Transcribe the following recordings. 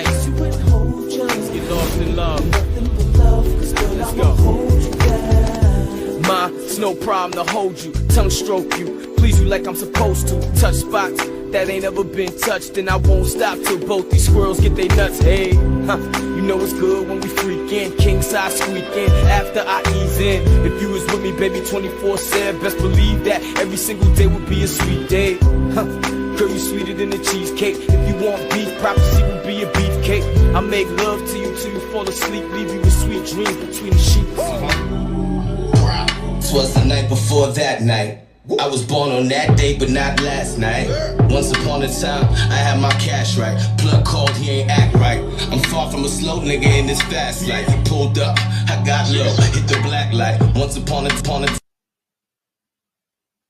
nice. Let's get lost in love. Let's go. Ma, it's no problem to hold you, tongue stroke you, please you like I'm supposed to. Touch spots that ain't ever been touched, and I won't stop till both these squirrels get their nuts. Hey, you know it's good when we freakin', king size squeaking after I ease in. If you was with me, baby, 24/7, best believe that every single day would be a sweet day. Girl, you sweeter than a cheesecake. If you want beef, prophecy would be a beefcake. I make love to you till you fall asleep, leave you with sweet dreams between the sheets. Twas the night before that night. I was born on that day, but not last night. Once upon a time, I had my cash right. Plug called, he ain't act right. I'm far from a slow nigga in this fast life. Pulled up, I got low, hit the black light. Once upon a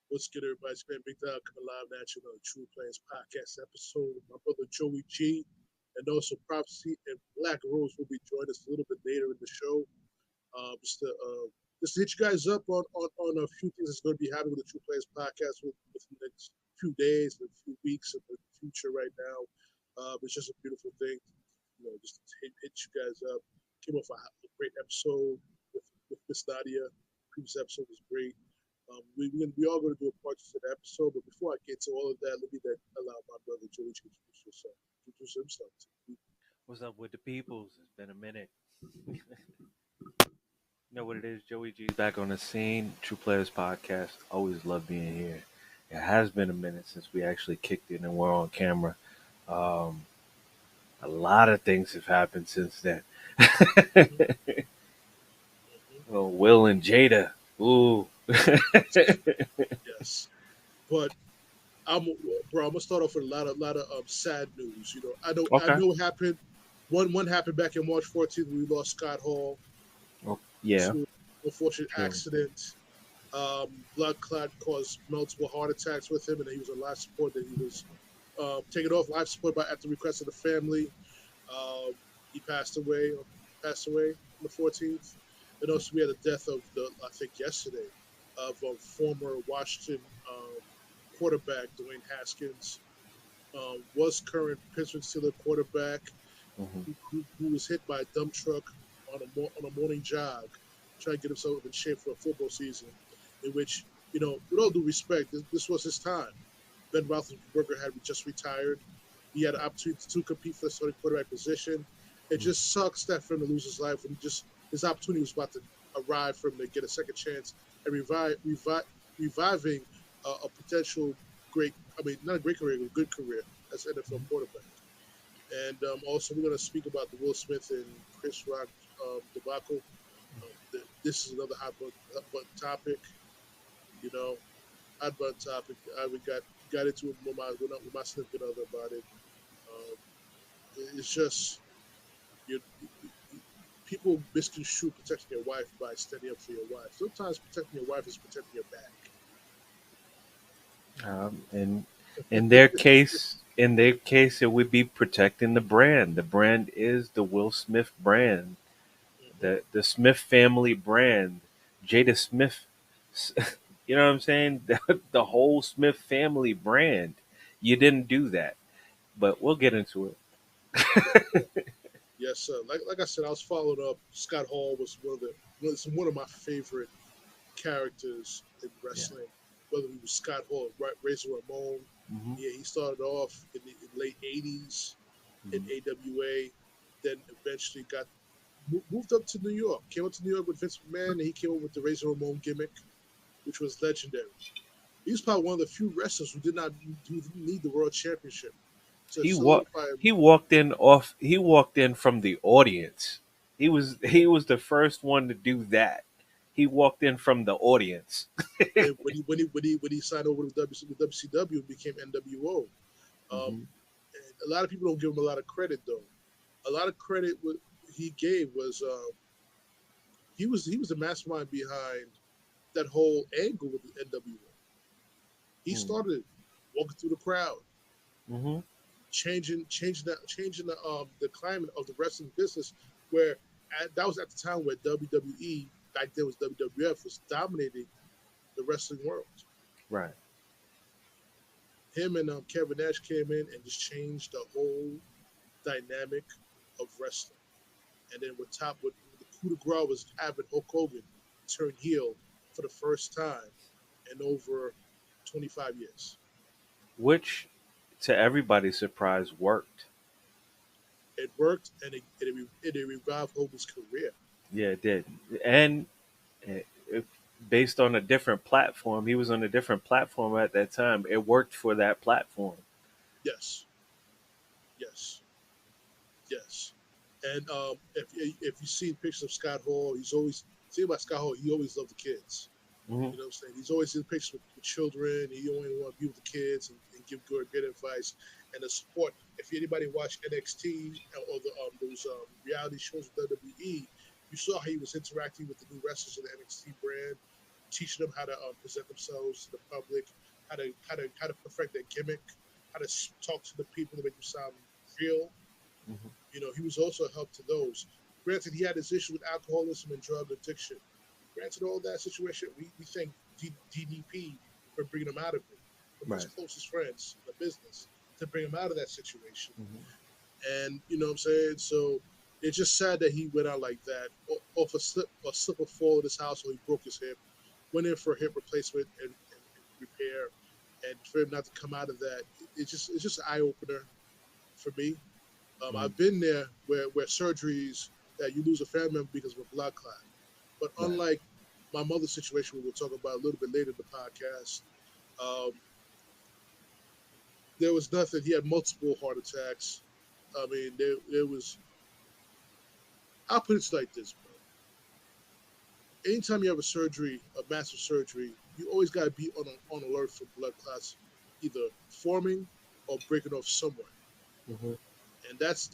What's good, everybody? It's been Big Dog coming live at you on the TruPlayaz podcast episode. My brother JoeyG and also Prophecy and Black Rose will be joining us a little bit later in the show. Just to hit you guys up on a few things that's going to be happening with the TruPlayaz podcast within the next few days, and a few weeks in the future right now. It's just a beautiful thing, you know, just to hit you guys up. Came off a great episode with Miss Nadia. The previous episode was great. We are going to do a part to that episode, but before I get to all of that, let me allow my brother Joey to introduce himself. What's up with the peoples? It's been a minute. You know what it is? JoeyG's back on the scene. TruPlayaz podcast. Always love being here. It has been a minute since we actually kicked it and we're on camera. A lot of things have happened since then. Oh, Will and Jada. Ooh. Yes, but I'm gonna start off with a lot of sad news. You know, I know it happened. One happened back in March 14th. We lost Scott Hall. Oh, yeah. To an unfortunate accident. Blood clot caused multiple heart attacks with him, and he was on life support. That he was taken off life support at the request of the family. He passed away on the 14th. And also we had the death of I think yesterday, of a former Washington quarterback, Dwayne Haskins, was current Pittsburgh Steelers quarterback, who was hit by a dump truck on a morning jog, trying to get himself in shape for a football season, in which, you know, with all due respect, this was his time. Ben Roethlisberger had just retired. He had an opportunity to compete for the starting quarterback position. It just sucks that for him to lose his life when his opportunity was about to arrive for him to get a second chance and reviving a potential great, not a great career, but a good career as an NFL quarterback. And also, we're going to speak about the Will Smith and Chris Rock debacle. This is another hot button topic. You know, hot button topic. We got into it with my significant other about it. It's just people misconstrue protecting your wife by standing up for your wife. Sometimes protecting your wife is protecting your back. And in their case, it would be protecting the brand. The brand is the Will Smith brand, the Smith family brand, Jada Smith. You know what I'm saying? The whole Smith family brand. You didn't do that, but we'll get into it. Yes, sir. Like I said, I was following up. Scott Hall was one of my favorite characters in wrestling. Yeah. Whether he was Scott Hall, Razor Ramon. Yeah, he started off in the late '80s in AWA, then eventually moved up to New York. Came up to New York with Vince McMahon, and he came up with the Razor Ramon gimmick, which was legendary. He was probably one of the few wrestlers who didn't need the world championship. He walked in from the audience. He was the first one to do that. He walked in from the audience. when he signed over with WCW and became NWO. And a lot of people don't give him a lot of credit, though. A lot of credit what he gave was he was the mastermind behind that whole angle with the NWO. He started walking through the crowd. Changing the climate of the wrestling business, where that was at the time where WWE, back then was WWF, was dominating the wrestling world. Right. Him and Kevin Nash came in and just changed the whole dynamic of wrestling. And then with the coup de grace was having Hulk Hogan turn heel for the first time in over 25 years. which, to everybody's surprise, worked. It worked, and it revived Hogan's career. Yeah, it did. And if based on a different platform, he was on a different platform at that time. It worked for that platform. Yes, yes, yes. And if you see pictures of Scott Hall, he's always see about Scott Hall. He always loved the kids. Hmm. You know what I'm saying? He's always in pictures with children. He only want to be with the kids and give good advice and the support. If anybody watched NXT or those reality shows with WWE, you saw how he was interacting with the new wrestlers of the NXT brand, teaching them how to present themselves to the public, how to perfect their gimmick, how to talk to the people to make them sound real. Hmm. You know, he was also a help to those. Granted, he had his issue with alcoholism and drug addiction. Granted, all that situation, we thank DDP for bringing him out of it, from his Right. closest friends in the business to bring him out of that situation. Hmm. And you know what I'm saying? So it's just sad that he went out like that, off a slip or fall in his house, or he broke his hip, went in for a hip replacement and repair, and for him not to come out of that, it's just an eye opener for me. Hmm. I've been there where surgeries that you lose a family member because of a blood clot. But Right. unlike my mother's situation, we'll talk about a little bit later in the podcast, um, there was nothing. He had multiple heart attacks. I mean, there was. I'll put it like this, bro. Anytime you have a surgery, a massive surgery, you always got to be on alert for blood clots, either forming or breaking off somewhere, Hmm. and that's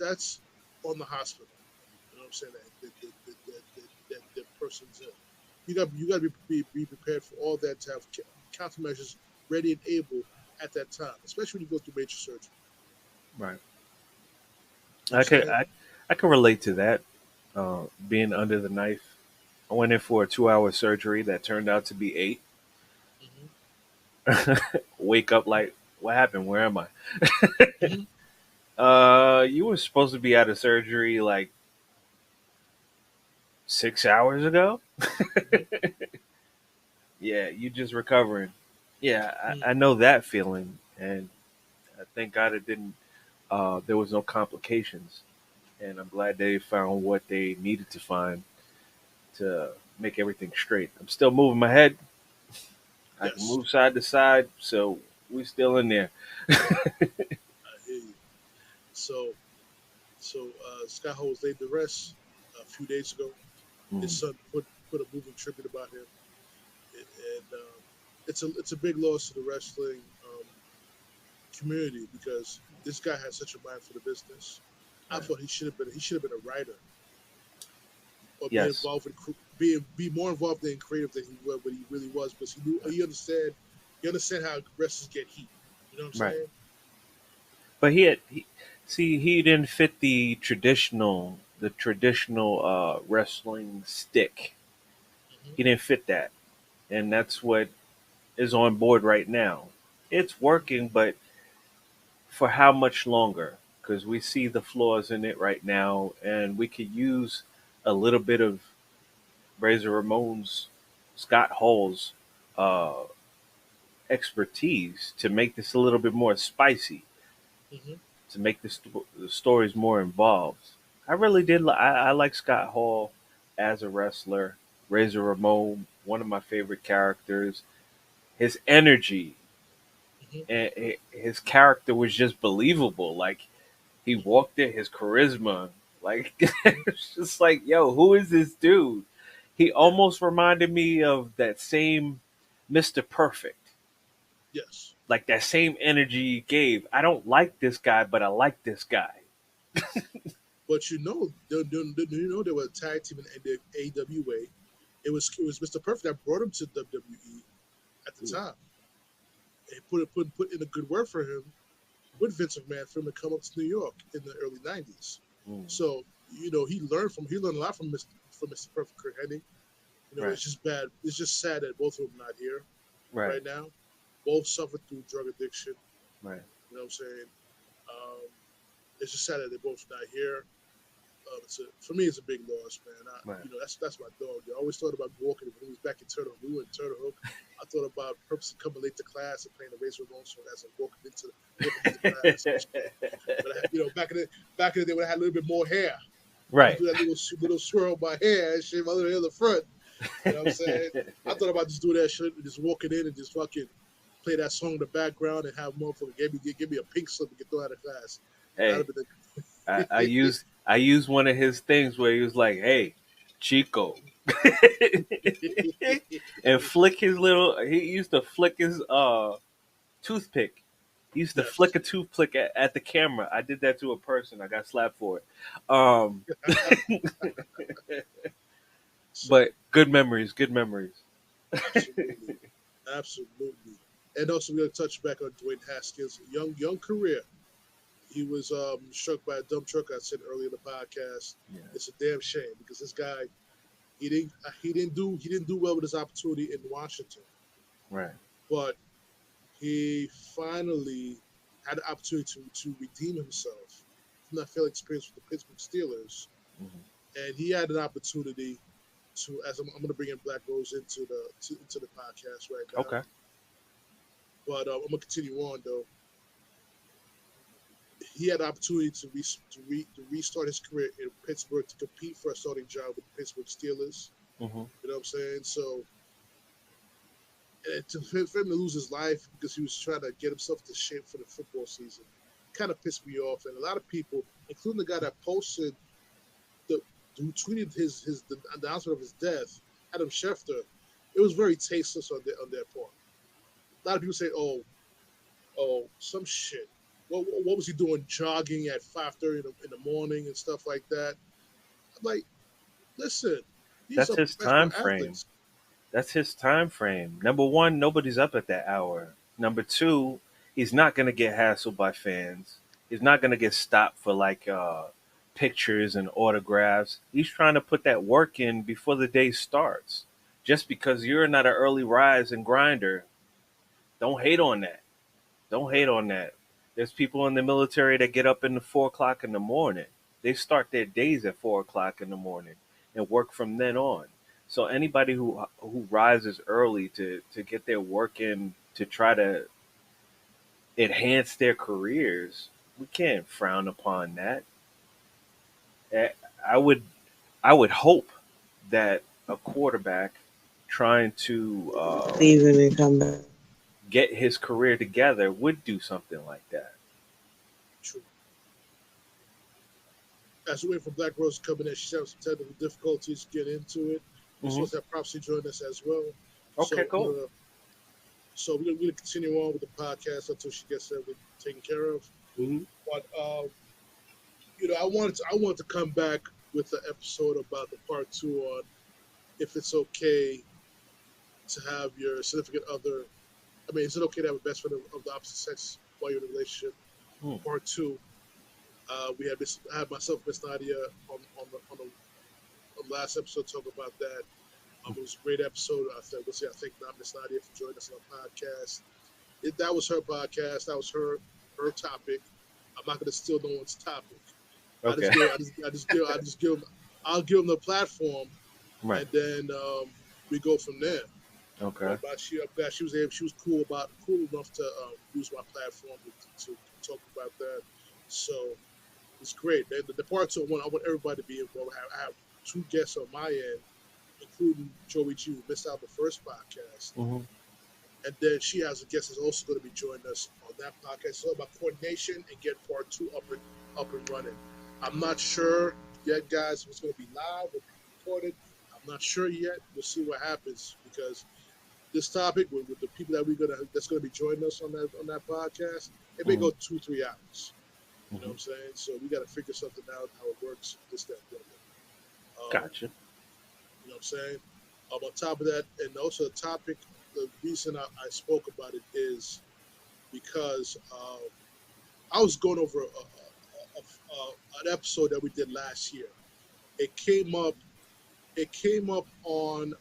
on the hospital. You know what I'm saying? That person's in. You got to be prepared for all that to have countermeasures ready and able at that time, especially when you go through major surgery. Right. You know I what I'm could saying? I can relate to that. Being under the knife, I went in for a 2 hour surgery that turned out to be eight. Hmm. Wake up like, what happened? Where am I? Hmm. You were supposed to be out of surgery like 6 hours ago. Hmm. Yeah, you just recovering. Yeah, Hmm. I know that feeling, and thank God it didn't. There was no complications, and I'm glad they found what they needed to find to make everything straight. I'm still moving my head. I can Yes, move side to side, so we still in there. I hear you. So, Scott Hall was laid to rest a few days ago. His Mm, son put a moving tribute about him, and it's a big loss to the wrestling community because this guy had such a mind for the business. I right. thought he should have been a writer or be Yes, involved in be more involved in creative than what he really was because right. he understand how wrestlers get heat. You know what I'm Right. saying? But see, he didn't fit the traditional wrestling stick. Hmm. He didn't fit that, and that's what is on board right now. It's working, but for how much longer? Because we see the flaws in it right now, and we could use a little bit of Razor Ramon's, Scott Hall's uh, expertise to make this a little bit more spicy, Hmm. to make the stories more involved. I really did. I like Scott Hall as a wrestler. Razor Ramon, one of my favorite characters. His energy Hmm. and his character was just believable. Like he Hmm. walked in, his charisma, like Hmm. it's just like, yo, who is this dude? He Yeah. almost reminded me of that same Mr. Perfect. Yes. Like that same energy he gave. I don't like this guy, but I like this guy. But they were a tag team in the AWA. It was Mr. Perfect that brought him to WWE at the time. And put in a good word for him with Vince McMahon for him to come up to New York in the early '90s. Mm, So he learned a lot from Mr. Perfect Kurt Hennig. right, It's just bad. It's just sad that both of them not here right, right now. Both suffered through drug addiction. right. You know what I'm saying? Um, it's just sad that they're both not here. For me, it's a big loss, man. Right. That's my dog. I always thought about walking when he was back in Turtle. We were in Turtle Hook. I thought about purposely coming late to class and playing the Razor Ramon song as I'm walking into class. But back in the day when I had a little bit more hair, Right. do that little swirl my hair and shave my little hair in the front. You know what I'm saying? I thought about just doing that shit and just walking in and just fucking play that song in the background and have motherfucker give me a pink slip and get thrown out of class. Hey, I used one of his things where he was like, "Hey, Chico," and flick his little. He used to flick his toothpick. He used to flick a toothpick at the camera. I did that to a person. I got slapped for it. But good memories. Good memories. Absolutely. Absolutely. And also, we're going to touch back on Dwayne Haskins' young career. He was struck by a dump truck. I said earlier in the podcast. Yeah. It's a damn shame because this guy, he didn't do well with his opportunity in Washington. Right. But he finally had the opportunity to redeem himself from that failed experience with the Pittsburgh Steelers, and he had an opportunity to. As I'm going to bring in Black Rose into the podcast right now. Okay. But I'm going to continue on though. He had the opportunity to restart his career in Pittsburgh to compete for a starting job with the Pittsburgh Steelers. You know what I'm saying? So, for him to lose his life because he was trying to get himself into shape for the football season kind of pissed me off. And a lot of people, including the guy that posted, who tweeted the announcement of his death, Adam Schefter, it was very tasteless on their part. A lot of people say, oh, some shit. What was he doing jogging at 5:30 in the morning and stuff like that? I'm like, listen, that's his time frame. That's his time frame. Number one, nobody's up at that hour. Number two, he's not going to get hassled by fans. He's not going to get stopped for pictures and autographs. He's trying to put that work in before the day starts. Just because you're not an early rise and grinder, don't hate on that. Don't hate on that. There's people in the military that get up in the 4 o'clock in the morning. They start their days at 4 o'clock in the morning and work from then on. So anybody who rises early to get their work in to try to enhance their careers, we can't frown upon that. I would hope that a quarterback trying to leaving and come back, get his career together would do something like that. True. As we wait for Black Rose to come in, she's having some technical difficulties to get into it. We're supposed to have Prophecy join us as well. Okay, cool. So we're going to continue on with the podcast until she gets everything taken care of. But I wanted to come back with the episode about the part 2 on if it's okay to have your significant other. I mean, is it okay to have a best friend of the opposite sex while you're in a relationship? Part 2. We had myself, Miss Nadia, on the last episode talk about that. It was a great episode. I thank Miss Nadia for joining us on the podcast. That was her podcast. That was her topic. I'm not going to steal no one's topic. Okay. I'll give them the platform, right, and then we go from there. Okay. But she was cool enough to use my platform to talk about that. So it's great. The part 2, I want everybody to be involved. I have 2 guests on my end, including JoeyG, who missed out the first podcast. And then she has a guest that's also going to be joining us on that podcast. It's all about coordination and get part 2 up and running. I'm not sure yet, guys, if it's going to be live or recorded. I'm not sure yet. We'll see what happens because this topic with the people that's going to be joining us on that podcast, it may go 2-3 hours. You know what I'm saying? So we got to figure something out how it works. This, that, gotcha. You know what I'm saying? On top of that, and also the reason I spoke about it is because I was going over an episode that we did last year. It came up on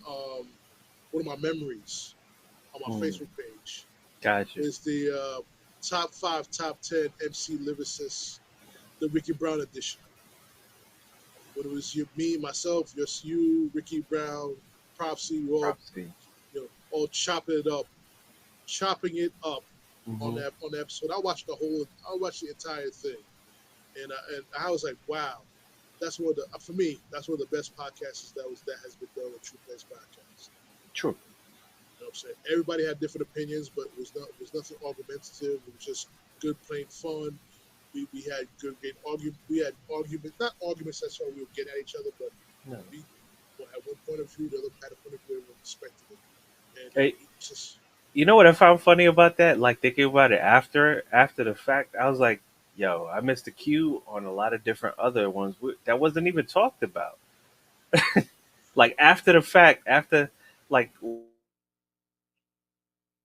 one of my memories on my Facebook page. Gotcha. It's the top 5, top 10 MC lyricists the Ricky Brown edition. When it was me, myself, just you, Ricky Brown, Propsy, we all Prophecy. all chopping it up on Hmm. that episode. I watched the entire thing, and I was like, wow, that's one of the for me that's one of the best podcasts that has been done on TruPlayaz podcast. True. You know what I'm saying? Everybody had different opinions, but it was nothing argumentative. It was just good, plain fun. We had great argument. We had argument, not arguments necessarily we would get at each other, but No. we had one point of view, the other had a point of view, and we respected it. And Hey, it's just you know what I found funny about that? Like thinking about it after the fact, I was like, "Yo, I missed the cue on a lot of different other ones that wasn't even talked about." Like after the fact, after like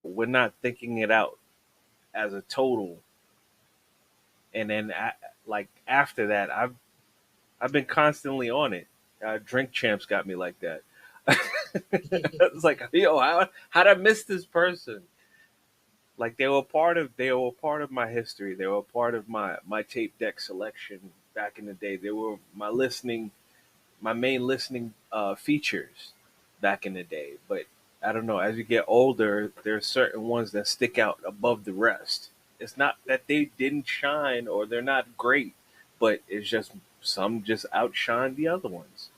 we're not thinking it out as a total, and then like after that, I've been constantly on it. Drink Champs got me like that. It's like, yo, how'd I miss this person? Like they were a part of my history. They were a part of my tape deck selection back in the day. They were my main listening features back in the day. But I don't know. As you get older, there are certain ones that stick out above the rest. It's not that they didn't shine or they're not great, but it's just some just outshine the other ones.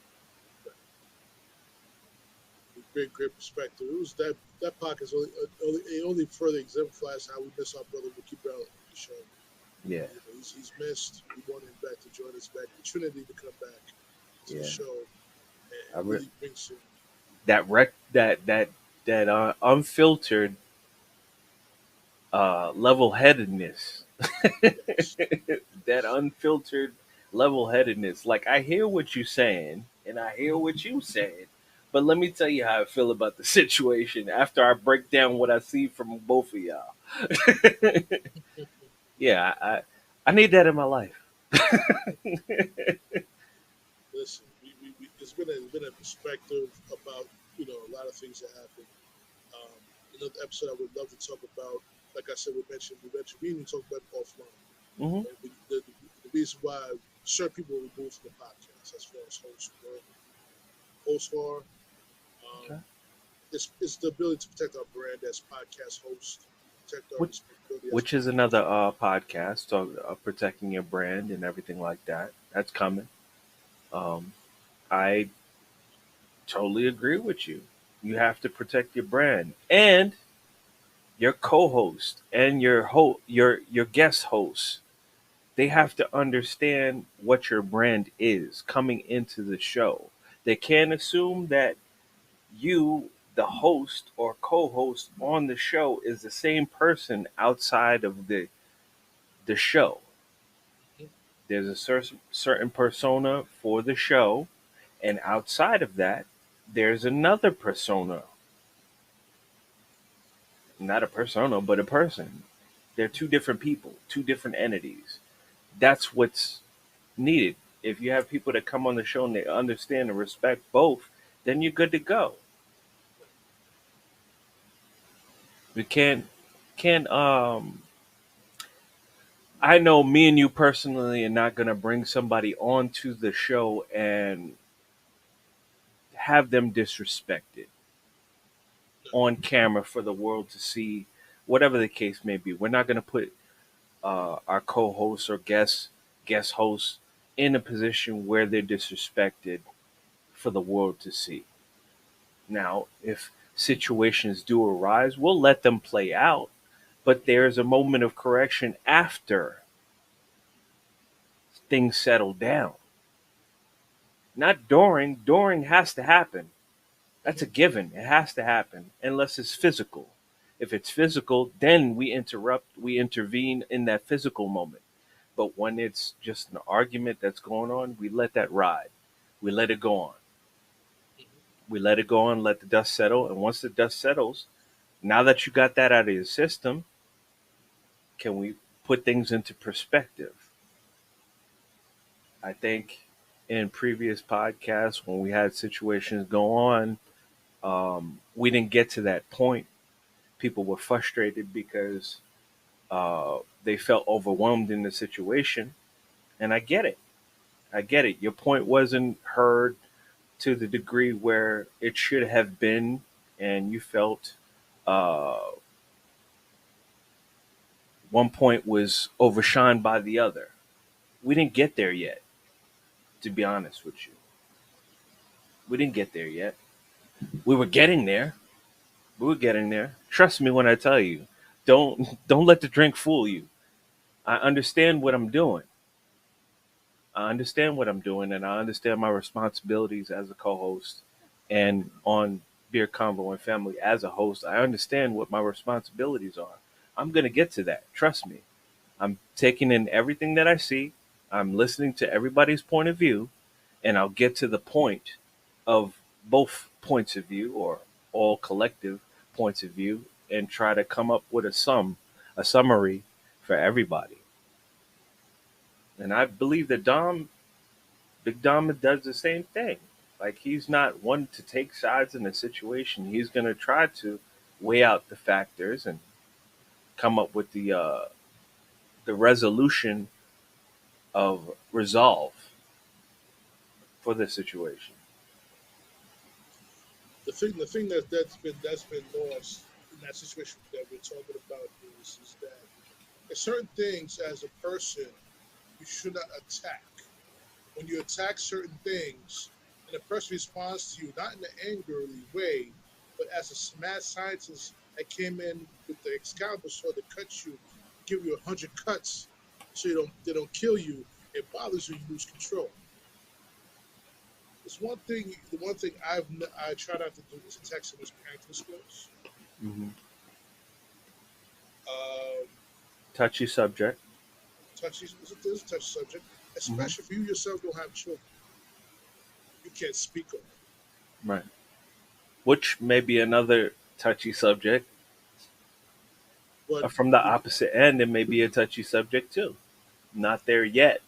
a great perspective. It was that podcast only further exemplifies how we miss our brother Ricky Brown on the show. Yeah, He's missed. We want him back to join us back. The Trinity to come back to the yeah. show I and really bring some. that rec that unfiltered level headedness. Yes. That unfiltered level headedness. Like I hear what you're saying, and I hear what you saying, but let me tell you how I feel about the situation after I break down what I see from both of y'all. Yeah, I need that in my life. Listen, it's been a perspective about a lot of things that happen. Um, Another episode I would love to talk about. Like I said, we didn't talk about it offline. Hmm. And the reason why certain people were removed from the podcast, as far as hosts are, um, Okay. it's the ability to protect our brand as podcast hosts, protect our Which responsibility as which is another podcast of protecting your brand and everything like that. That's coming. Um, I totally agree with you. You have to protect your brand and your co-host and your guest host. They have to understand what your brand is coming into the show. They can't assume that you, the host or co-host on the show, is the same person outside of the show. There's a certain persona for the show, and outside of that, there's another persona. Not a persona, but a person. They're two different people, two different entities. That's what's needed. If you have people that come on the show and they understand and respect both, then you're good to go. We can't I know me and you personally are not gonna bring somebody onto the show and have them disrespected on camera for the world to see, whatever the case may be. We're not gonna put our co-hosts or guest hosts in a position where they're disrespected for the world to see. Now, if situations do arise, we'll let them play out, but there's a moment of correction after things settle down. Not during. During has to happen. That's a given. It has to happen unless it's physical. If it's physical, then we interrupt, we intervene in that physical moment. But when it's just an argument that's going on, we let that ride. We let it go on. We let it go on, let the dust settle. And once the dust settles, now that you got that out of your system, can we put things into perspective? I think in previous podcasts, when we had situations go on, we didn't get to that point. People were frustrated because they felt overwhelmed in the situation. And I get it. I get it. Your point wasn't heard to the degree where it should have been, and you felt uh, one point was overshined by the other. We didn't get there yet, to be honest with you. We didn't get there yet. We were getting there. We were getting there. Trust me when I tell you. Don't let the drink fool you. I understand what I'm doing. I understand what I'm doing, and I understand my responsibilities as a co-host and on Beer Convo and Family as a host. I understand what my responsibilities are. I'm gonna get to that. Trust me. I'm taking in everything that I see. I'm listening to everybody's point of view, and I'll get to the point of both points of view or all collective points of view and try to come up with a summary for everybody. And I believe that Big Dom does the same thing. Like he's not one to take sides in a situation. He's gonna try to weigh out the factors and come up with the resolution of resolve for the situation. The thing that's been lost in that situation that we're talking about is that there's certain things as a person you should not attack. When you attack certain things, and a person responds to you not in an angrily way, but as a mad scientist that came in with the Excalibur sword to cut you, give you 100 cuts, so they don't kill you. It bothers you. You lose control. It's one thing. The one thing I try not to do is attack someone's parenting skills. Hmm. Um, Touchy subject. touchy is a touchy subject, Hmm. especially if you yourself don't have children. You can't speak on it. Right. Which may be another touchy subject. But From the opposite end, it may be a touchy subject too. Not there yet.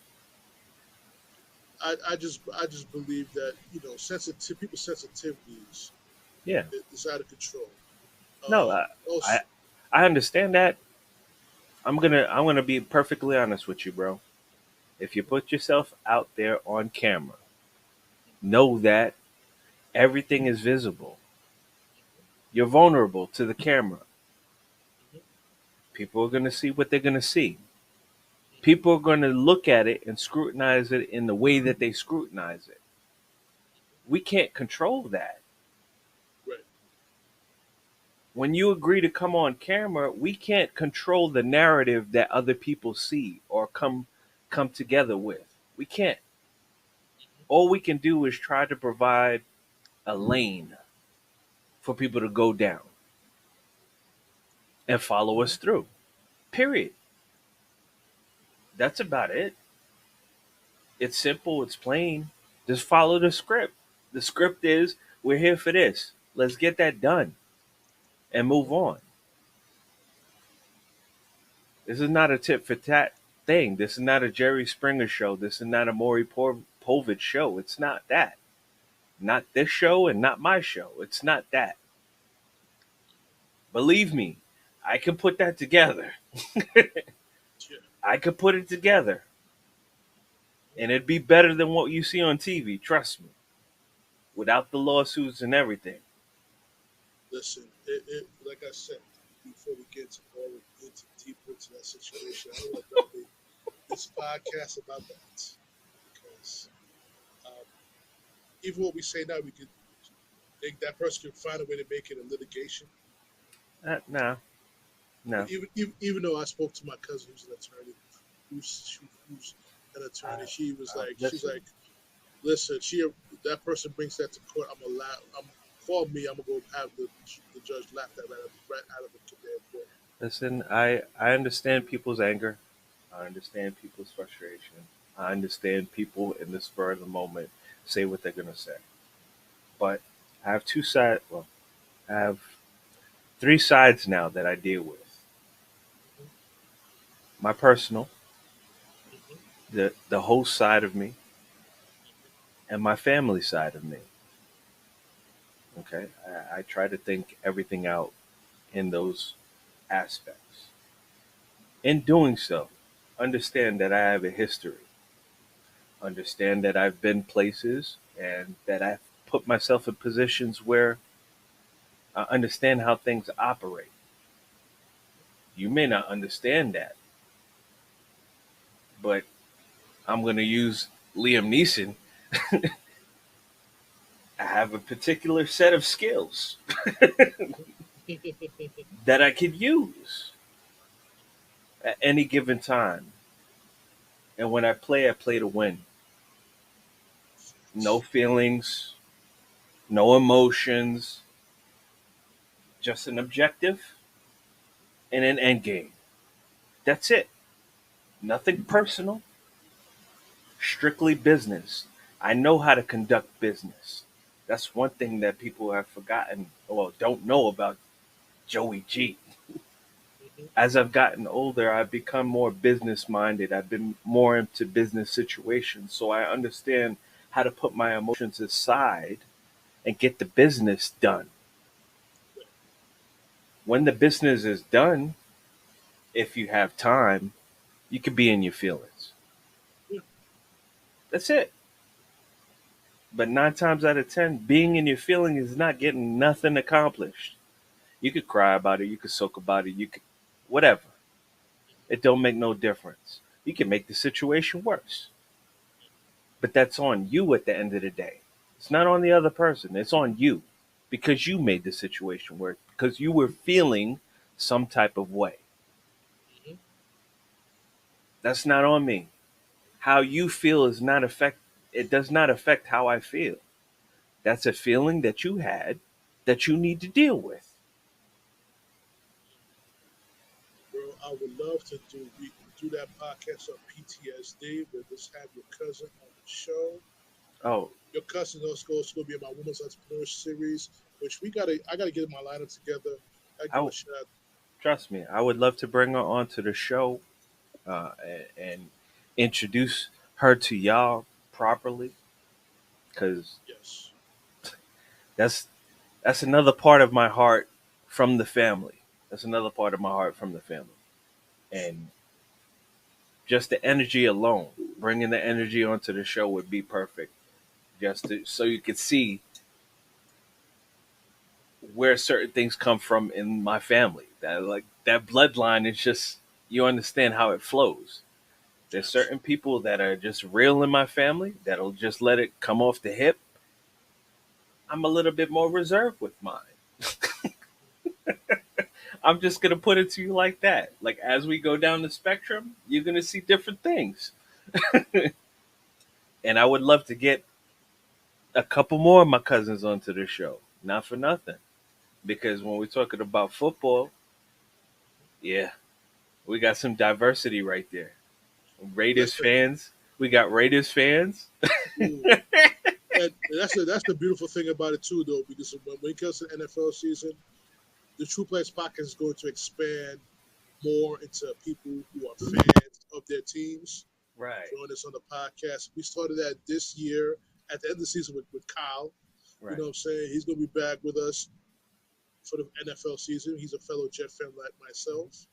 I just believe that people's sensitivities Yeah. is out of control. No, I Also, I understand that. I'm gonna be perfectly honest with you, bro. If you put yourself out there on camera, know that everything is visible. You're vulnerable to the camera. People are gonna see what they're gonna see. People are gonna look at it and scrutinize it in the way that they scrutinize it. We can't control that. right, When you agree to come on camera, we can't control the narrative that other people see or come together with. We can't. All we can do is try to provide a lane for people to go down and follow us through. Period. That's about it. It's simple, it's plain. Just follow the script. The script is we're here for this. Let's get that done and move on. This is not a tit for tat thing. This is not a Jerry Springer show. This is not a Povich show. It's not that. Not this show and not my show. It's not that. Believe me, I can put that together. yeah, I could put it together. And it'd be better than what you see on TV. Trust me. Without the lawsuits and everything. listen, like I said before we get into deeper into that situation, I don't want to dominate this podcast about that because um, even what we say now, we could think that person can find a way to make it a litigation. No, no. Even though I spoke to my cousin who's an attorney, who's an attorney, she's Listen, like, listen, that person brings that to court. Call me. I'm gonna go have the judge laugh that right out of the damn court. listen. I understand people's anger. I understand people's frustration. I understand people in the spur of the moment say what they're gonna say. But I have two sides. Well, I have three sides now that I deal with. My personal, the host side of me, and my family side of me. Okay, I try to think everything out in those aspects. In doing so, understand that I have a history. Understand that I've been places and that I've put myself in positions where I understand how things operate. You may not understand that, but I'm going to use Liam Neeson. I have a particular set of skills that I could use at any given time. And when I play to win. No feelings, no emotions, just an objective and an end game. That's it. Nothing personal, strictly business. I know how to conduct business. That's one thing that people have forgotten or don't know about JoeyG. As I've gotten older, I've become more business minded. I've been more into business situations. So I understand how to put my emotions aside and get the business done. When the business is done, if you have time, you could be in your feelings. That's it. But 9 times out of 10, being in your feelings is not getting nothing accomplished. You could cry about it, you could soak about it, you could whatever. It don't make no difference. You can make the situation worse. But that's on you at the end of the day. It's not on the other person. It's on you because you made the situation worse, because you were feeling some type of way. That's not on me. How you feel is not it does not affect how I feel. That's a feeling that you had that you need to deal with. Bro, I would love to do that podcast on PTSD, but just have your cousin on the show. Oh, your cousin also going to be in my Women's Entrepreneur series, which I gotta get my lineup together. Trust me, I would love to bring her onto the show and introduce her to y'all properly, because yes, that's another part of my heart from the family. That's another part of my heart from the family, and just the energy alone, bringing the energy onto the show would be perfect. So you could see where certain things come from in my family. That bloodline is just, you understand how it flows. There's certain people that are just real in my family that'll just let it come off the hip. I'm a little bit more reserved with mine. I'm just going to put it to you like that. Like, as we go down the spectrum, you're going to see different things. And I would love to get a couple more of my cousins onto the show. Not for nothing. Because when we're talking about football, yeah, we got some diversity right there. Raiders fans. We got Raiders fans. And that's the beautiful thing about it too, though, because when it comes to the NFL season, the TruPlayaz podcast is going to expand more into people who are fans of their teams. Right. Join us on the podcast. We started that this year at the end of the season with Kyle. Right. You know what I'm saying? He's going to be back with us for the NFL season. He's a fellow Jet fan like myself.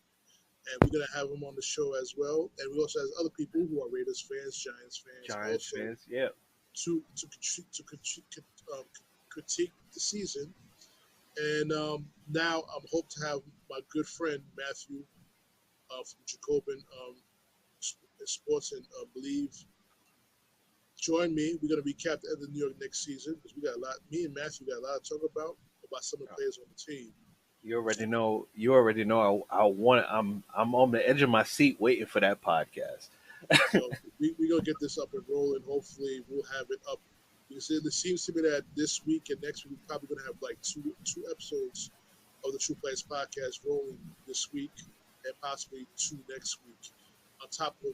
And we're going to have him on the show as well. And we also have other people who are Raiders fans, Giants fans, yeah. To critique the season. And now I'm hope to have my good friend Matthew from Jacobin Sports and Believe join me. We're going to recap the end of the New York Knicks season because we got a lot. Me and Matthew got a lot to talk about some of the players on the team. You already know. I'm on the edge of my seat waiting for that podcast. So we're gonna get this up and rolling. Hopefully, we'll have it up. Because it seems to me that this week and next week we're probably gonna have like two episodes of the TruPlayaz podcast rolling this week, and possibly 2 next week. On top of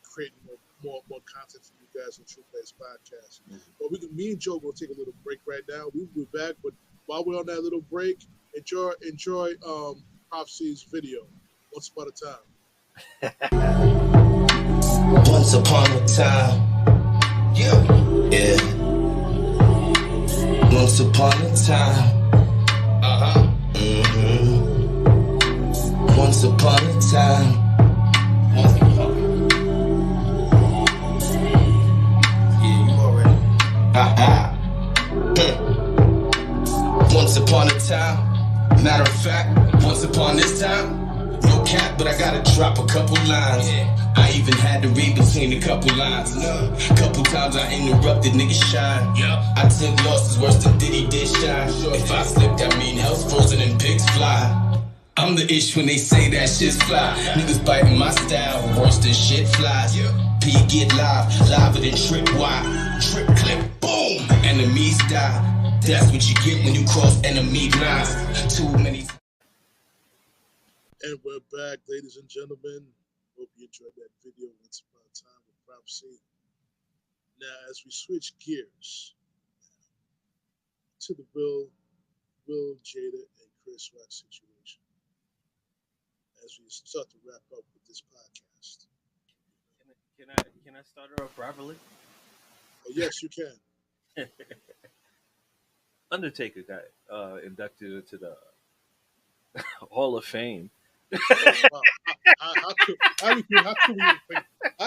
creating more content for you guys on TruPlayaz podcast. Mm-hmm. But me and Joe gonna take a little break right now. We'll be back, but while we're on that little break, enjoy Prophecy's video. Once Upon a Time. Once upon a time, yeah. Once upon a time, Once upon a time, time. Matter of fact, once upon this time, no cap, but I gotta drop a couple lines. I even had to read between a couple lines. Couple times I interrupted niggas shine. I took losses worse than Diddy did shine. If I slipped, I mean hell's frozen and pigs fly. I'm the ish when they say that shit's fly. Niggas biting my style, worse than shit flies. P get liver than trip wide. Trip clip, boom, enemies die. That's what you get when you cross enemy lines. Too many. And we're back, ladies and gentlemen. Hope you enjoyed that video. Once upon a time with Prop C. Now, as we switch gears to the Will, Jada, and Chris Rock situation, as we start to wrap up with this podcast. Can I start her off properly? Oh, yes, you can. Undertaker got inducted into the Hall of Fame. Wow. How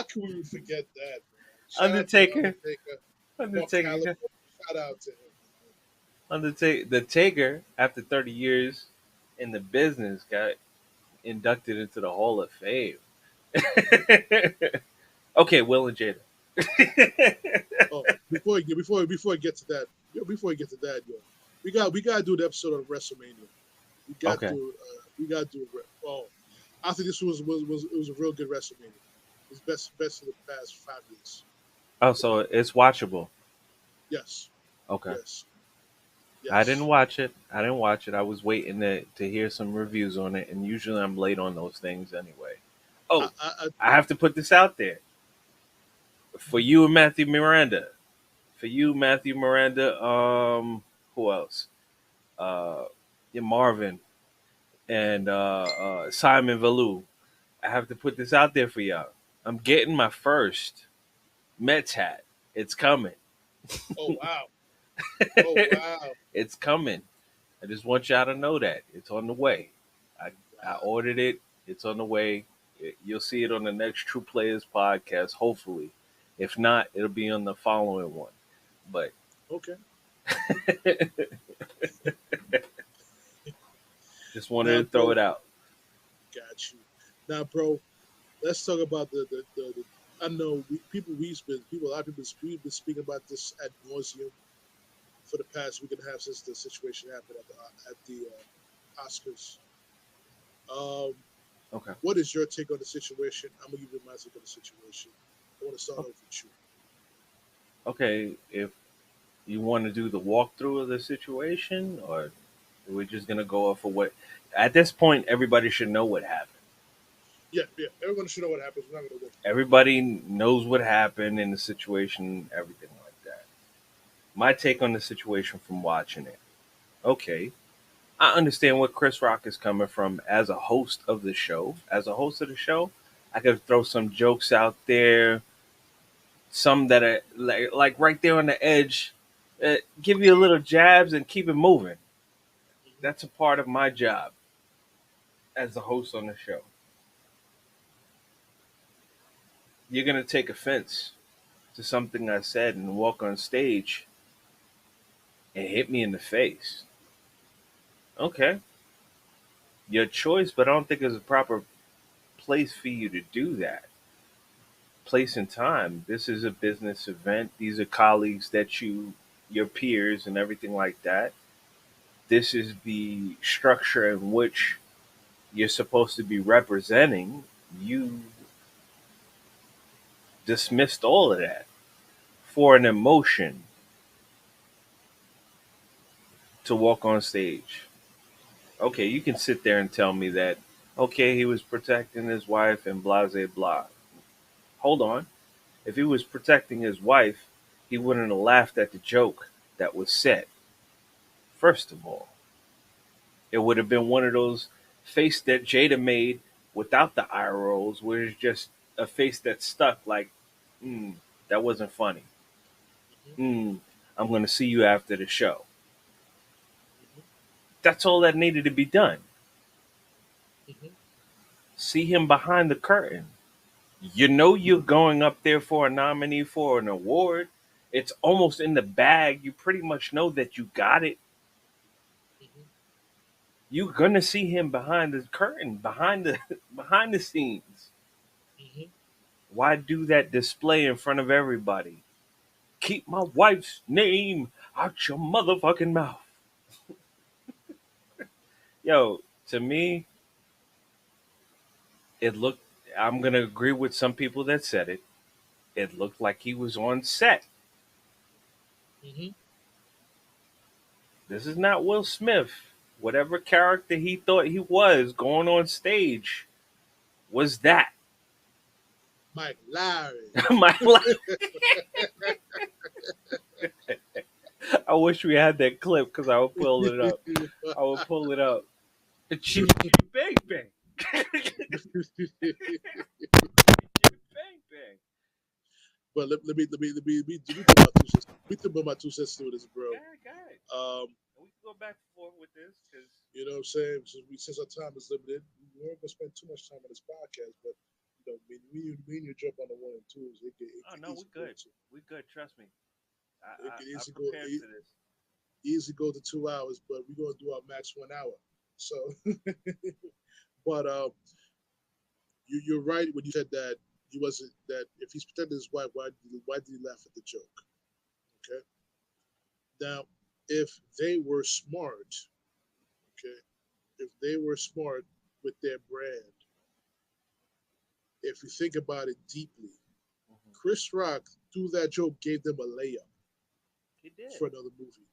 could we forget that? Undertaker. Shout out to him. The Taker, after 30 years in the business, got inducted into the Hall of Fame. Okay, Will and Jada. Oh, before we get to that, we gotta do the episode of WrestleMania. We got to do Oh, I think this was a real good WrestleMania. It's best of the past 5 years. Oh, so it's watchable. Yes. Okay. Yes. I didn't watch it. I was waiting to hear some reviews on it, and usually I'm late on those things anyway. Oh, I have to put this out there. For you and Matthew Miranda. Who else? Marvin and Simon Valou. I have to put this out there for y'all. I'm getting my first Mets hat. It's coming. Oh wow. It's coming. I just want y'all to know that. It's on the way. I ordered it. It's on the way. You'll see it on the next TruPlayaz podcast, hopefully. If not, it'll be on the following one. But okay. Just wanted to throw it out. Got you. Now, bro, let's talk about the I know a lot of people we've been speaking about this ad nauseum for the past week and a half since the situation happened at the Oscars. Okay. What is your take on the situation? I'm gonna give you my take on the situation. I want to start off with you. Okay, if you want to do the walkthrough of the situation, or we're just gonna go off of what? At this point, everybody should know what happened. Yeah. Everyone should know what happened. We're not gonna walk. Everybody knows what happened in the situation, everything like that. My take on the situation from watching it. Okay, I understand where Chris Rock is coming from as a host of the show. As a host of the show, I could throw some jokes out there, some that are like right there on the edge, give you a little jabs and keep it moving. That's a part of my job as the host on the show. You're going to take offense to something I said and walk on stage and hit me in the face. Okay. Your choice, but I don't think there's a proper place for you to do that. Place and time. This is a business event. These are colleagues that your peers and everything like that. This is the structure in which you're supposed to be representing. You dismissed all of that for an emotion to walk on stage. Okay, you can sit there and tell me that, okay, he was protecting his wife and blah, blah, blah. Hold on. If he was protecting his wife, he wouldn't have laughed at the joke that was said. First of all, it would have been one of those face that Jada made without the eye rolls, where it's just a face that stuck like, that wasn't funny. I'm going to see you after the show. That's all that needed to be done. See him behind the curtain. You know you're going up there for a nominee for an award. It's almost in the bag. You pretty much know that you got it. You're gonna see him behind the curtain, behind the behind the scenes. Hmm. Why do that display in front of everybody? Keep my wife's name out your motherfucking mouth. Yo, to me, it looked. I'm gonna agree with some people that said it. It looked like he was on set. Hmm. This is not Will Smith. Whatever character he thought he was going on stage was that. Mike Larry. My life. I wish we had that clip because I would pull it up. I would pull it up. Chitty chitty bang bang. Bang bang. But let me put my 2 cents. Let me put my 2 cents to this, bro. God. Um, We can go back and forth with this because. you know what I'm saying? Since our time is limited, we weren't gonna spend too much time on this podcast, but me and you jump on the one and twos. It Oh can no, we easily go good. to We good. Trust me. it can I easily go prepared for this. easily go to 2 hours, but we're gonna do our max 1 hour. So, but you're right when you said that he wasn't that if he's protecting his wife, why did he laugh at the joke? Okay, now if they were smart, okay, if they were smart with their brand, if you think about it deeply, Hmm. Chris Rock through that joke gave them a layup He did. for another movie.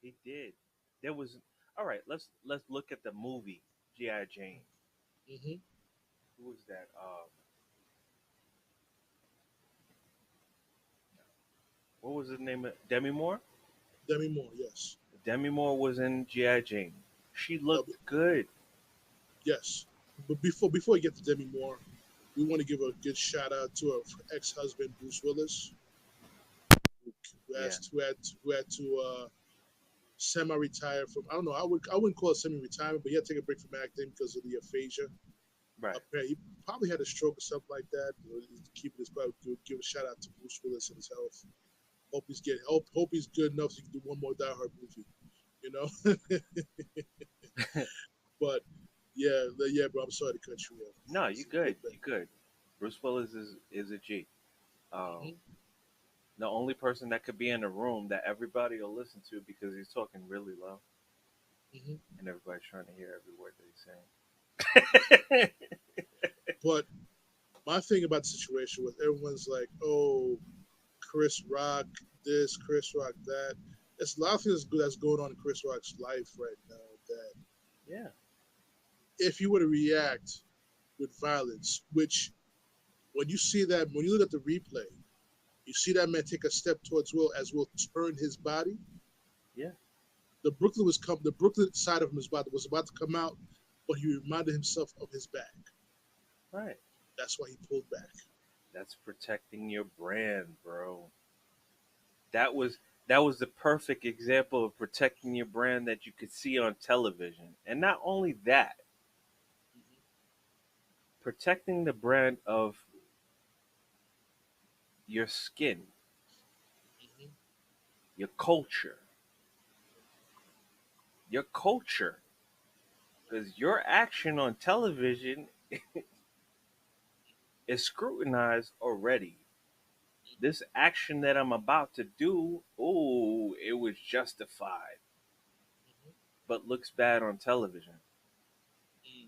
He did. There was. All right. Let's look at the movie G.I. Jane. Hmm. Who was that? What was the name of Demi Moore? Demi Moore, yes. Demi Moore was in G.I. Jane. She Uh, looked good. yes, but before we get to Demi Moore, we want to give a good shout out to her ex-husband Bruce Willis, Yeah. who had to semi-retire from. I don't know. I wouldn't call it semi-retirement, but he had to take a break from acting because of the aphasia. Right. He probably had a stroke or something like that. Keeping his probably give a shout out to Bruce Willis and his health. Hope he's good enough so he can do one more Die Hard movie. You know, but yeah, bro. I'm sorry to cut you off. No, you good. Get back. You good. Bruce Willis is a G. Um, Hmm. the only person that could be in a room that everybody will listen to because he's talking really low Hmm. and everybody's trying to hear every word that he's saying. But my thing about the situation was everyone's like, oh, Chris Rock this, Chris Rock that. There's a lot of things good that's going on in Chris Rock's life right now that Yeah. if you were to react with violence, which when you look at the replay, you see that man take a step towards Will as Will turn his body. Yeah. The Brooklyn side of him was about to come out, but he reminded himself of his back. Right. That's why he pulled back. That's protecting your brand, bro. That was the perfect example of protecting your brand that you could see on television. And not only that, protecting the brand of your skin, Hmm. your culture, your culture. Because your action on television is scrutinized already. This action that I'm about to do, oh, it was justified, but looks bad on television. Hmm.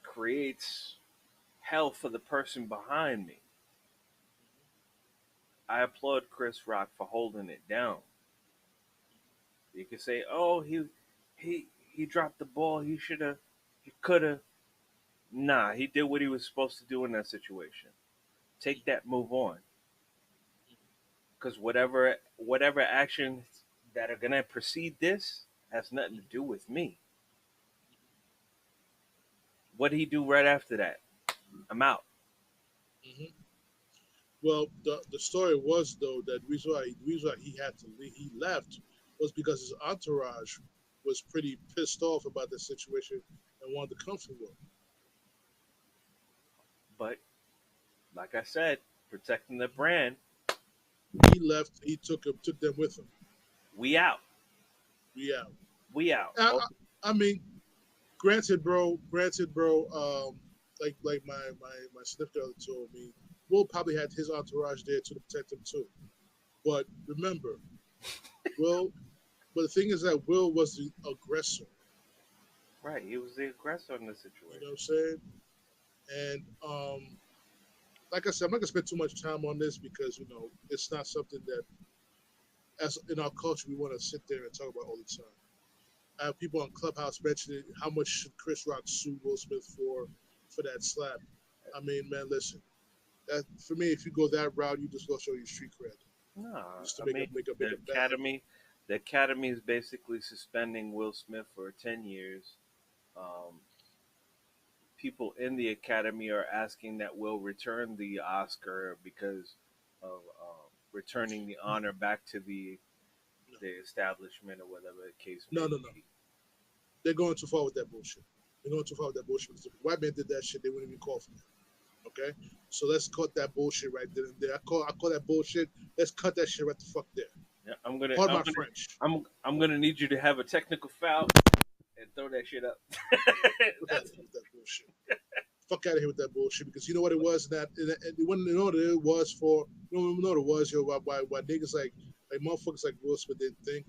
Creates hell for the person behind me. I applaud Chris Rock for holding it down. You could say, "Oh, he dropped the ball. He should have. He could have." Nah, he did what he was supposed to do in that situation. Take that, move on. Because whatever actions that are gonna precede this has nothing to do with me. What did he do right after that? I'm out. Hmm. Well, the story was though that the reason why he left was because his entourage was pretty pissed off about the situation and wanted to come for Will. But like I said, protecting the brand, He left. He took them with him. we out. We out. We out. I, Oh, I mean, granted, bro. Like my significant other told me, Will probably had his entourage there to protect him too. But remember, Will. But the thing is that Will was the aggressor. right. He was the aggressor in the You know what I'm situation. saying? And like I said, I'm not gonna spend too much time on this because it's not something that, as in our culture, we want to sit there and talk about all the time. I have people on Clubhouse mentioning how much should Chris Rock sue Will Smith for that slap. I mean, man, listen. That for me, if you go that route, you just go show your street cred, No, just to I make a mean make a bad. the academy is basically suspending Will Smith for 10 years. Um, People in the academy are asking that Will return the Oscar because of returning the honor back to No, the establishment or whatever the case may no. be. They're going too far with that bullshit. They're going too far with that bullshit because if a white man did that shit, they wouldn't even call for that. Okay, so let's cut that bullshit right then and there. I call that bullshit. Let's cut that shit right the fuck there. Yeah, Pardon my French. I'm gonna need you to have a technical foul and throw that shit up. Fuck out of That's here with that bullshit. Fuck out of here with that bullshit because you know what it was and you want to know what it was for. You know what it was, why niggas like motherfuckers like Will Smith didn't think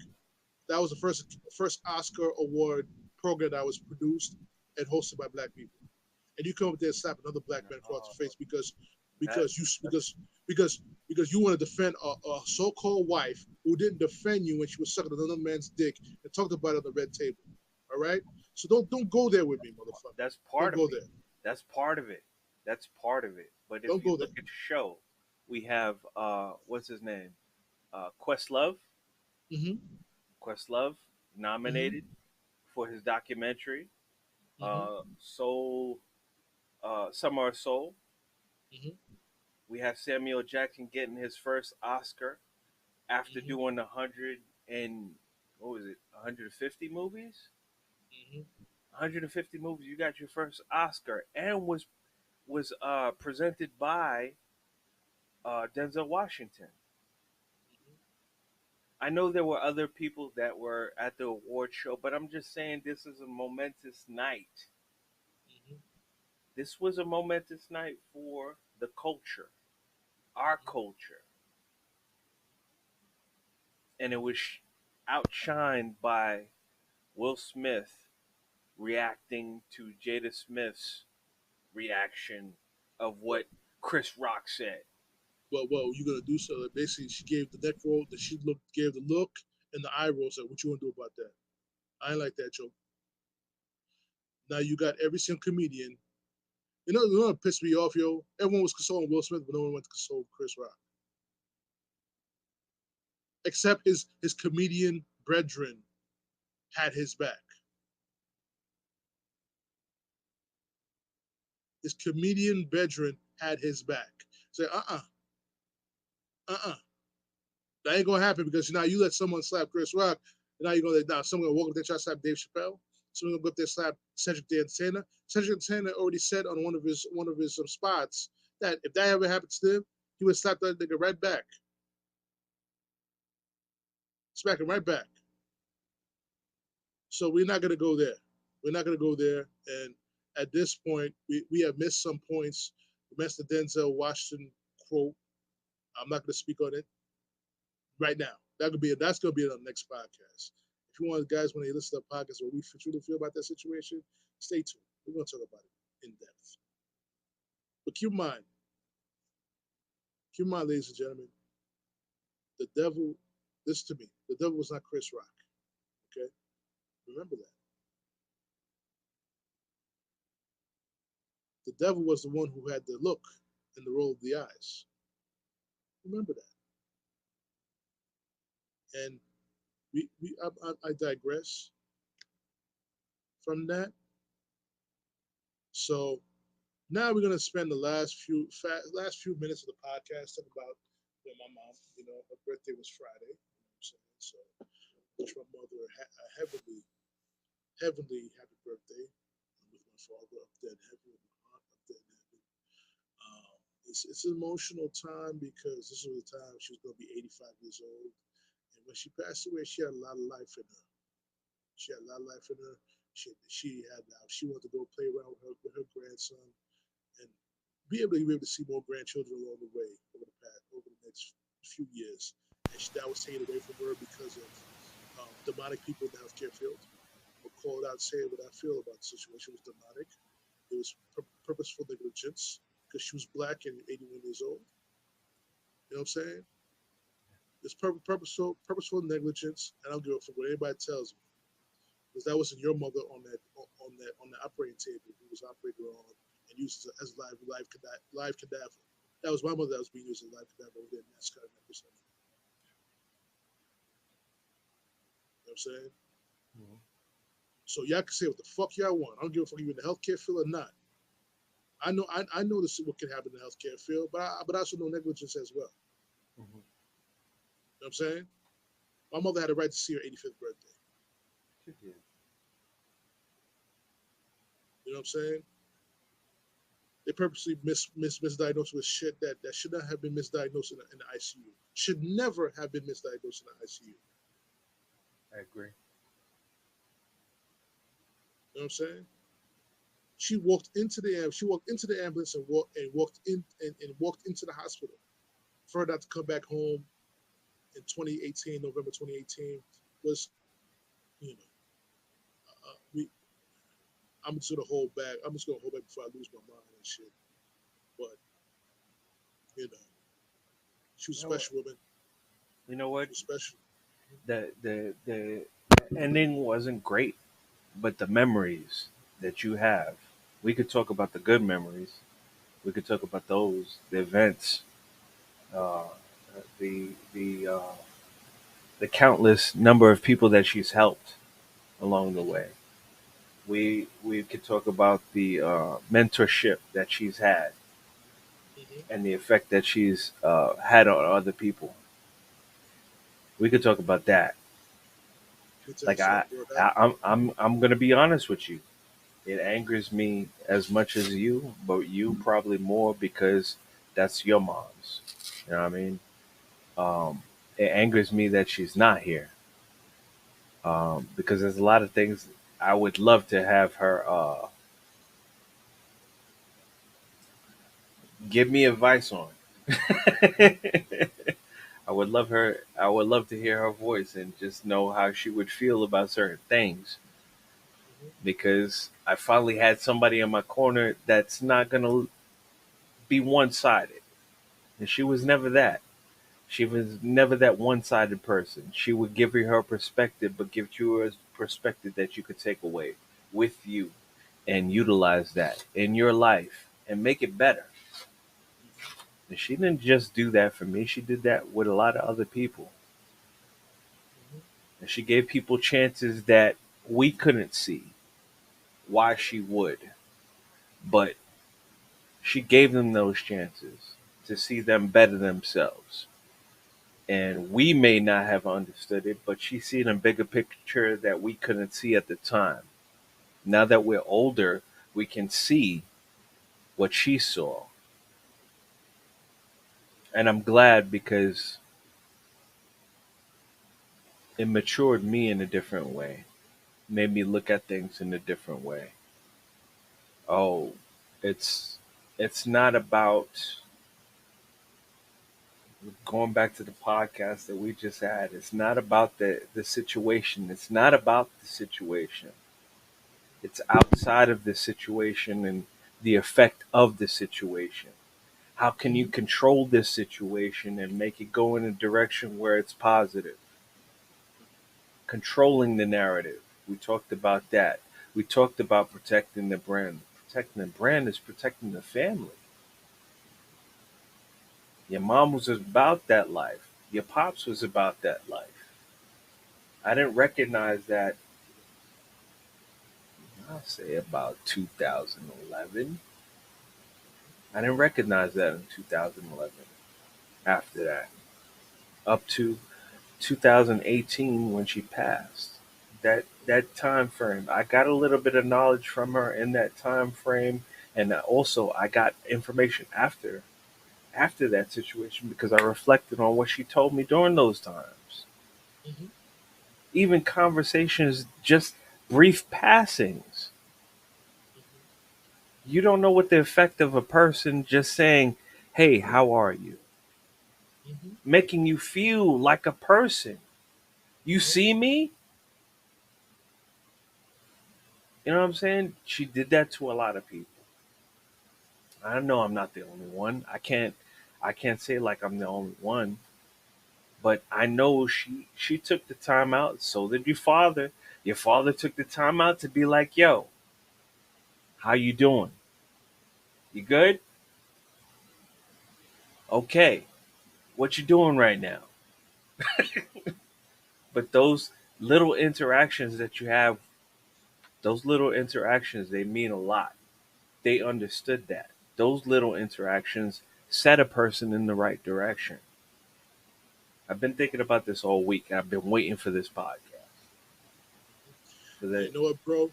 that was the first Oscar award program that was produced and hosted by black people. And you come up there and slap another black man across the face that because you that's because you want to defend a so-called wife who didn't defend you when she was sucking another man's dick and talked about it on the red table. All right, so don't go there with me, motherfucker. that's Don't part of go it. there. That's part of it. That's part of it. But if Don't you go there. look at the show, we have what's his name? Questlove. Mm-hmm. Questlove Mm-hmm. nominated for his documentary, Mm-hmm. Soul, Summer of Soul. Mm-hmm. We have Samuel Jackson getting his first Oscar after Mm-hmm. doing 100 and what was it, 150 movies? Mm-hmm. 150 movies. You got your first Oscar, and was presented by Denzel Washington. I know there were other people that were at the award show, but I'm just saying this is a momentous night. Mm-hmm. This was a momentous night for the culture, our culture, and it was outshined by Will Smith reacting to Jada Smith's reaction of what Chris Rock said. Well, you gonna do so? Basically, she gave the neck roll. That she gave the look and the eye roll. So what you gonna do about that? I ain't like that joke. Now you got every single comedian. You know what pissed me off, yo? Everyone was consoling Will Smith, but no one went to console Chris Rock, except his comedian brethren had his back. His comedian brethren had his back. Say, uh, that ain't gonna happen because now you let someone slap Chris Rock, and now you're gonna now someone gonna walk up there and try to slap Dave Chappelle. Someone gonna go up there and slap Cedric the Entertainer. Cedric the Entertainer already said on one of his spots that if that ever happened to him, he would slap that nigga right back, smack him right back. So we're not gonna go there. We're not gonna go there. And at this point, we have missed some points. We missed the Denzel Washington quote. I'm not gonna speak on it right now. That's gonna be on the next podcast. If you want to listen to the podcast what we truly feel about that situation, stay tuned. We're gonna talk about it in depth. But keep in mind, ladies and gentlemen, the devil. Listen to me. The devil was not Chris Rock. Okay, remember that. The devil was the one who had the look and the roll of the eyes. Remember that. And I digress from that. So now we're gonna spend the last few minutes of the podcast talking about my mom. Her birthday was Friday. You know what I'm saying? So wish my mother a heavenly happy birthday. With my father up there in heaven, with my aunt up there in heaven. It's an emotional time because this was the time she was gonna be 85 years old, and when she passed away, she had a lot of life in her. She had a lot of life in her. She wanted to go play around with her grandson and be able to see more grandchildren along the way over the next few years. And that was taken away from her because of demonic people in the healthcare field. But called out saying what I feel about the situation was demonic. It was purposeful negligence because she was black and 81 years old. You know what I'm saying? It's purposeful negligence. I don't give a fuck what anybody tells me, because that wasn't your mother on the operating table who was operating on and used as live cadaver. That was my mother that was being used as live cadaver over there in NASCAR in that percent. You know what I'm saying? Mm-hmm. So y'all can say what the fuck y'all want. I don't give a fuck if you're in the healthcare field or not. I know this is what can happen in the healthcare field, but I also know negligence as well. Mm-hmm. You know what I'm saying? My mother had a right to see her 85th birthday. She did. You know what I'm saying? They purposely misdiagnosed with shit that should not have been misdiagnosed in the ICU. Should never have been misdiagnosed in the ICU. I agree. You know what I'm saying? She walked into the ambulance and walked into the hospital. For her not to come back home in 2018, November 2018, was, you know, I'm just gonna hold back. I'm just gonna hold back before I lose my mind and shit. But you know, she was a special woman. You know what? She was special. The ending wasn't great, but the memories that you have, we could talk about the good memories. We could talk about the events, the the countless number of people that she's helped along the way. We could talk about the mentorship that she's had, mm-hmm. and the effect that she's had on other people. We could talk about that. Like I'm gonna be honest with you. It angers me as much as you, but you probably more because that's your mom's. You know what I mean? It angers me that she's not here. Because there's a lot of things I would love to have her give me advice on. I would love to hear her voice and just know how she would feel about certain things. Because I finally had somebody in my corner that's not going to be one-sided. And she was never that. She was never that one-sided person. She would give you her perspective, but give you a perspective that you could take away with you and utilize that in your life and make it better. And she didn't just do that for me. She did that with a lot of other people. And she gave people chances that we couldn't see why she would. But she gave them those chances to see them better themselves. And we may not have understood it, but she seen a bigger picture that we couldn't see at the time. Now that we're older, we can see what she saw. And I'm glad because it matured me in a different way, made me look at things in a different way. Oh, it's not about going back to the podcast that we just had. It's not about the situation. It's not about the situation. It's outside of the situation and the effect of the situation. How can you control this situation and make it go in a direction where it's positive? Controlling the narrative. We talked about that. We talked about protecting the brand. Protecting the brand is protecting the family. Your mom was about that life. Your pops was about that life. I didn't recognize that, I'll say about 2011. I didn't recognize that in 2011. After that, up to 2018 when she passed. That time frame, I got a little bit of knowledge from her in that time frame, and also I got information after that situation because I reflected on what she told me during those times. Mm-hmm. even conversations, just brief passings. You don't know what the effect of a person just saying, "Hey, how are you?" Mm-hmm. Making you feel like a person. You Yeah. see me? You know what I'm saying? She did that to a lot of people. I know I'm not the only one. I can't say like I'm the only one, but I know she took the time out, so did your father. Your father took the time out to be like, "Yo, how you doing? You good? Okay. What you doing right now?" But those little interactions that you have, those little interactions, they mean a lot. They understood that. Those little interactions set a person in the right direction. I've been thinking about this all week. I've been waiting for this podcast. For You that. know what, bro?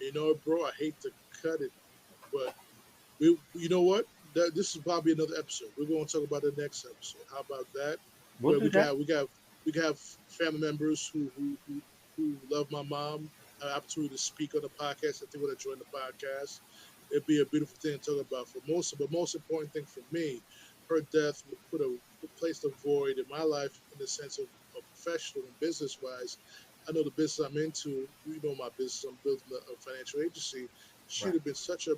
You know what, bro? I hate to cut it, but you know what? This is probably another episode. We're going to talk about the next episode. How about that? We'll Where do that. we have family members who love my mom, an opportunity to speak on the podcast. I think want to join the podcast. It'd be a beautiful thing to talk about for most. But most important thing for me, her death would placed a void in my life in the sense of professional and business wise. I know the business I'm into. You know my business. I'm building a financial agency. She'd Right. have been such an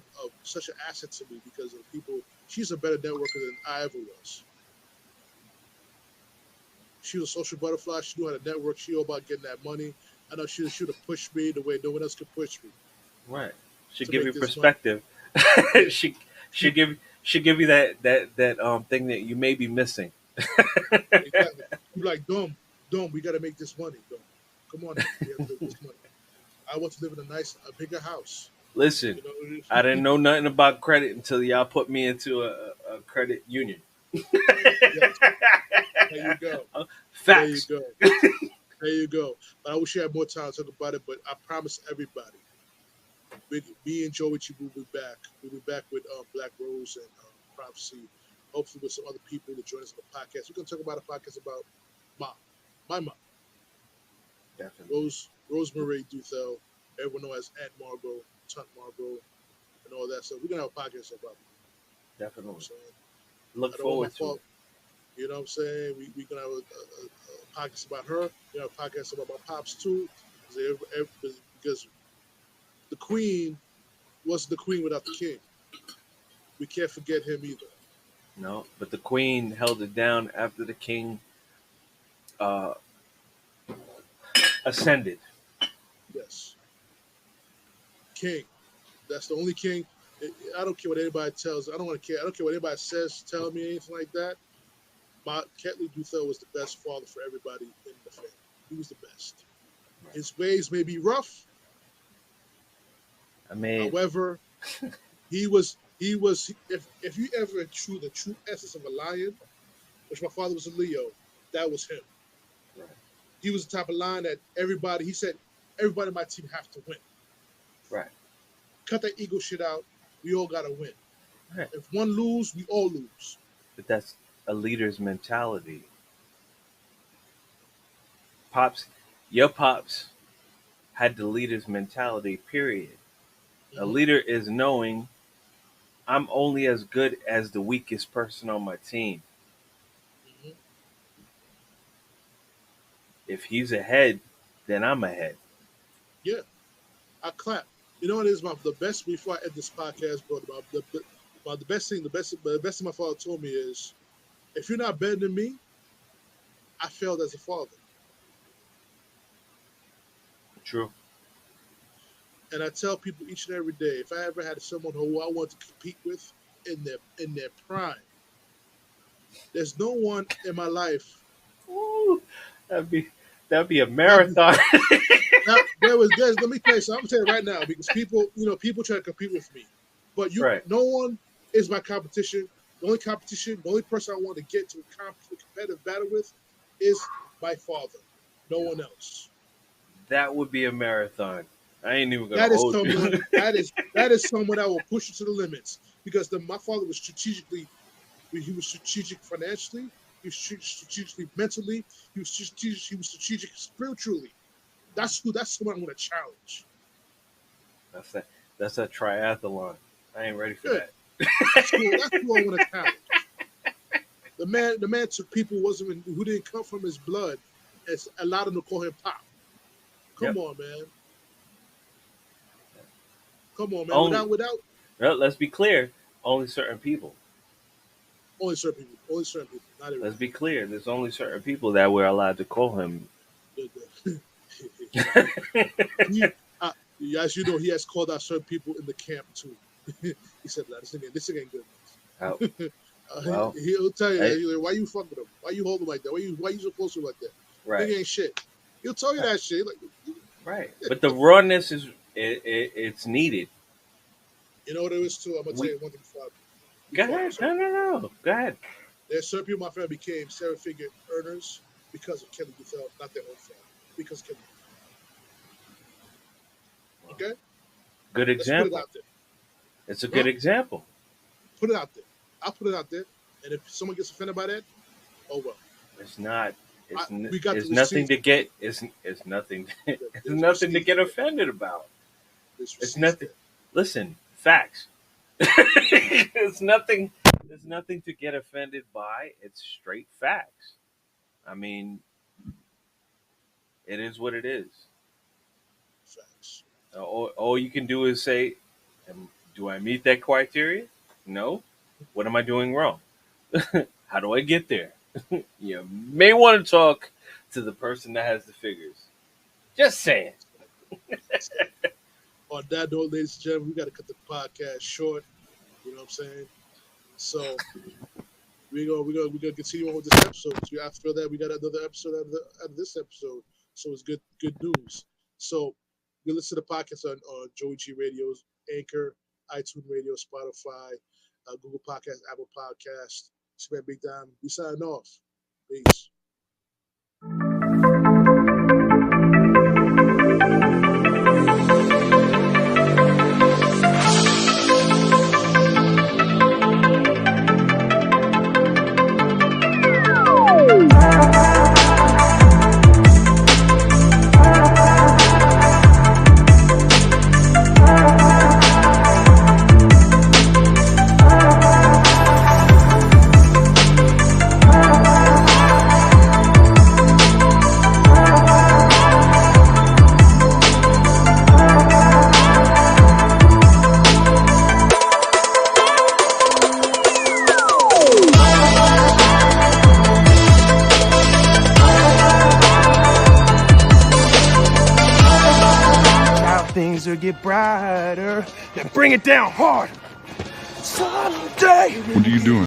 asset to me because of the people. She's a better networker than I ever was. She was a social butterfly. She knew how to network. She knew about getting that money. I know she should have pushed me the way no one else could push me Right. Should to give make you this money. perspective. Yeah. she She, should give you that thing that you may be missing. exactly. You're like, Dom, we got to make this money, Dom. Come on now. We have to make this money. I want to live in a bigger house. Listen, You know, I didn't know nothing about credit until y'all put me into a credit union. yes. There you go. There you Facts. go. There you go. But I wish you had more time to talk about it. But I promise everybody, me and JoeyG will be back. We'll be back with Black Rose and Prophecy. Hopefully with some other people to join us on the podcast. We're gonna talk about a podcast about mom, my mom, Definitely. Rosemary Duthel. Everyone knows as Aunt Margot, Tunt Margot, and all that stuff. We're gonna have a podcast about it. You know what I'm Definitely. saying? Look I don't want my forward to fault. it. You know what I'm saying? We're gonna have a podcast about her. We're gonna have a podcast about my pops too, because the queen wasn't the queen without the king. We can't forget him either. No, but the queen held it down after the king uh, ascended. Yes, king. That's the only king. I don't care what anybody tells. I don't want to care. I don't care what anybody says. Tell me anything like that. My Ketley Duthel was the best father for everybody in the family. He was the best. His ways may be rough. I mean, However, he was if you ever the true essence of a lion, which my father was a Leo, that was him. right, He was the type of lion that everybody, he said, everybody in my team have to win. right, Cut that ego shit out. We all gotta win. right. If one lose, we all lose. But that's a leader's mentality. Pops, your pops had the leader's mentality, period. A Mm-hmm. leader is knowing I'm only as good as the weakest person on my team. Mm-hmm. If he's ahead, then I'm ahead. Yeah, I clap. You know what is the best before I end this podcast, bro? The best thing, the best thing my father told me is, if you're not better than me, I failed as a father. True. And I tell people each and every day, if I ever had someone who I want to compete with in their prime, there's no one in my life. Ooh, that'd be that'd be a That'd be, marathon. let me tell you something. I'm gonna tell you right now because people try to compete with me, but Right. no one is my competition. The only person I want to get to a competitive battle with is my father. No Yeah. one else. That would be a marathon. I ain't even gonna That is hold someone you. that is someone that will push you to the limits because my father was he was strategic financially, he was strategically mentally, he was strategic spiritually. That's someone I'm gonna challenge. That's a triathlon. I ain't ready for that. That's who I want to challenge. The man took people who didn't come from his blood and allowed him to call him Pop. Come on, man. Come on, man. Without. Well, let's be clear. Only certain people. Only certain people. Not everybody. Let's be clear. There's only certain people that we're allowed to call him. As you know, he has called out certain people in the camp too. He said, "This thing ain't good." Well, he'll tell you, that, why you fucking him? Why you hold him like that? Why you so close to him like that? Right. He ain't shit. He'll tell you that shit. Like, right. But the rawness it's needed. You know what it is too? I'm gonna tell you one thing before. Go ahead. No. Go ahead. There's certain people in my family became seven-figure earners because of Kelly Bethel, not their own family. Because of Kelly. Okay? Good example. Let's put it out there. It's a good example. Put it out there. I'll put it out there. And if someone gets offended by that, oh well. It's not. It's nothing to get. It's nothing. It's nothing to get offended about. It's nothing. Listen, facts. It's nothing. There's nothing to get offended by. It's straight facts. I mean, it is what it is. Facts. All you can do is say, do I meet that criteria? No. What am I doing wrong? How do I get there? You may want to talk to the person that has the figures. Just saying. On that note, ladies and gentlemen, we got to cut the podcast short. You know what I'm saying? So we're gonna continue on with this episode. So after that, we got another episode out of this episode. So it's good news. So you listen to the podcast on JoeyG Radio's Anchor, iTunes Radio, Spotify, Google Podcast, Apple Podcast. It's been Big Time. We sign off. Peace. Things will get brighter. Then bring it down hard. Someday. What are you doing?